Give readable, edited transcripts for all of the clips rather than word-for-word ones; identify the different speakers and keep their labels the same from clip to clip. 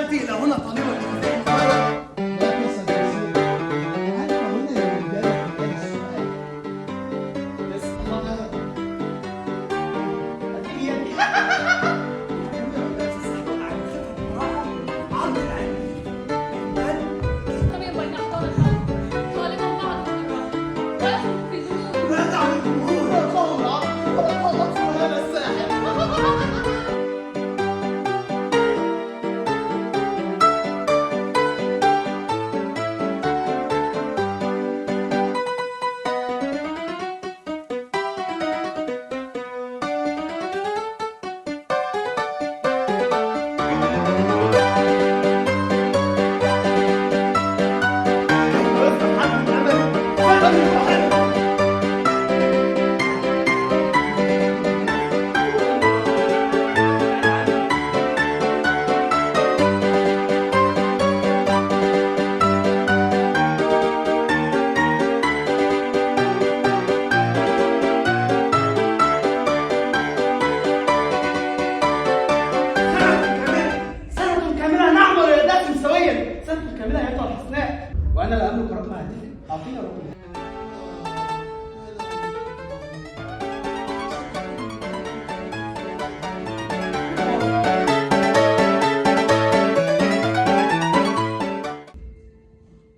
Speaker 1: تأتي إلى هنا طالبا وأنا لا أملك رقم هاتفي، أعطيني رقم.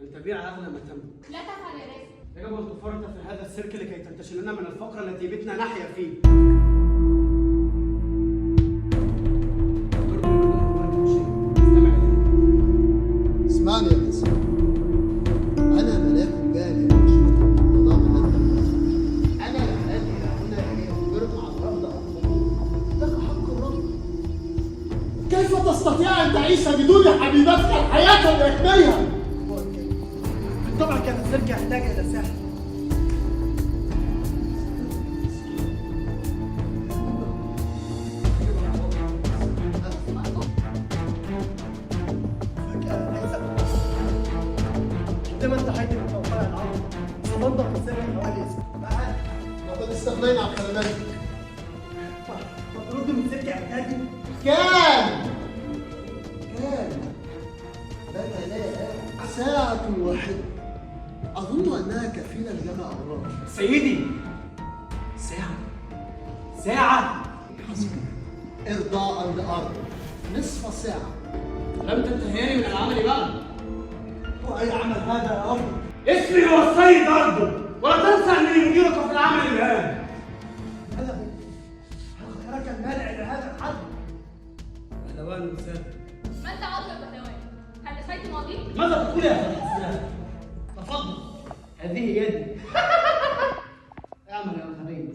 Speaker 1: أنت بيع أغلى ما تملك.
Speaker 2: لا تفعل يا ريس.
Speaker 1: يجب أن تفرط في هذا السيرك لكي تنتشلنا من الفقر التي بتنا نحيا فيه.
Speaker 3: اسمعني يا باسم، أنا ملاك جاهل مشرق نظام هذا. أنا لا آتي إلى هنا لأخبرك عن رفض أمك. لك حق الرفض. كيف تستطيع أن تعيش بدون حبيبتك الحياة الركبية؟
Speaker 1: بالطبع كان السيرك يحتاج إلى ساحر. عندما انتهيت من توقيع العرض سننظر في السيرك حوالي اسبوع.
Speaker 3: وقد استغنينا عن خدماتك.
Speaker 1: مطرود من سيرك إعدادي.
Speaker 3: كان لنا لا ساعة واحدة أظن أنها كفيلة لجمع أمراض.
Speaker 1: سيدي، ساعة
Speaker 3: حسبي إرضاء لأرض نصف ساعة.
Speaker 1: لم تنتهيني من العمل بعد. وأي عمل هذا يا أرض؟ اسمي هو السيد أرض، ولا تنسى أنني مديرك في العمل الآن. هل خيرك المانع إلى هذا الحد؟ بهلوان مسافر.
Speaker 2: ما أنت عاطل بهلوان؟ هل نسيت ماضيك؟
Speaker 1: ماذا تقول يا أخي حسنان؟ تفضل، هذه يدي. اعمل يا حبيبي،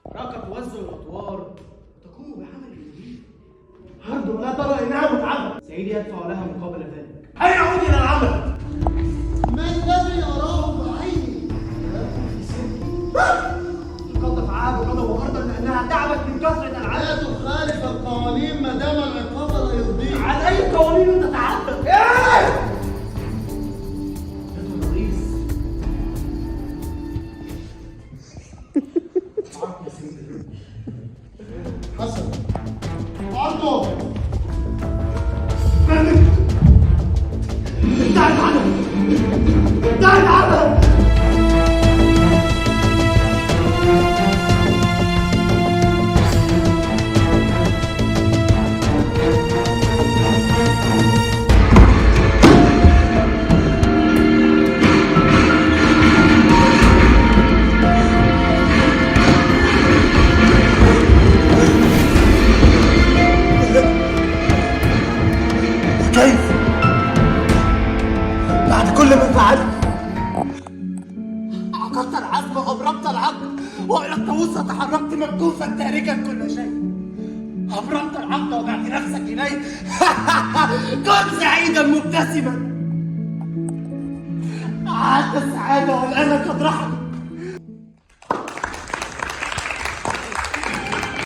Speaker 1: راك توزع الأطوار وتقوم بعمل جديد. عرض ولا ترى إنها متعبة. سيدي يدفع لها مقابل ذلك. هيا عود إلى العمل.
Speaker 3: ما الذي أراه بعيني؟ لكم في سري.
Speaker 1: لقد دفعها بغضب وأرضا لأنها تعبت من كثرة
Speaker 3: لا
Speaker 1: العمل.
Speaker 3: تخالف القوانين ما دام العقاب لا يرضيك.
Speaker 1: عن أي قوانين تتعدى؟ إيه؟ أيها الرئيس. معك يا سيدي.
Speaker 3: حسن أرضو
Speaker 1: انتهى العمل. انتهى العمل. كيف؟ بعد كل ما فعلت عقدت العزم وأبرمت العقد وإلى الطاووس تحركت مكتوفا تاركا كل شيء. أبرمت العقد وبعت نفسك إلي. كن سعيدا مبتسما. عاد السعادة والآن قد رحلت.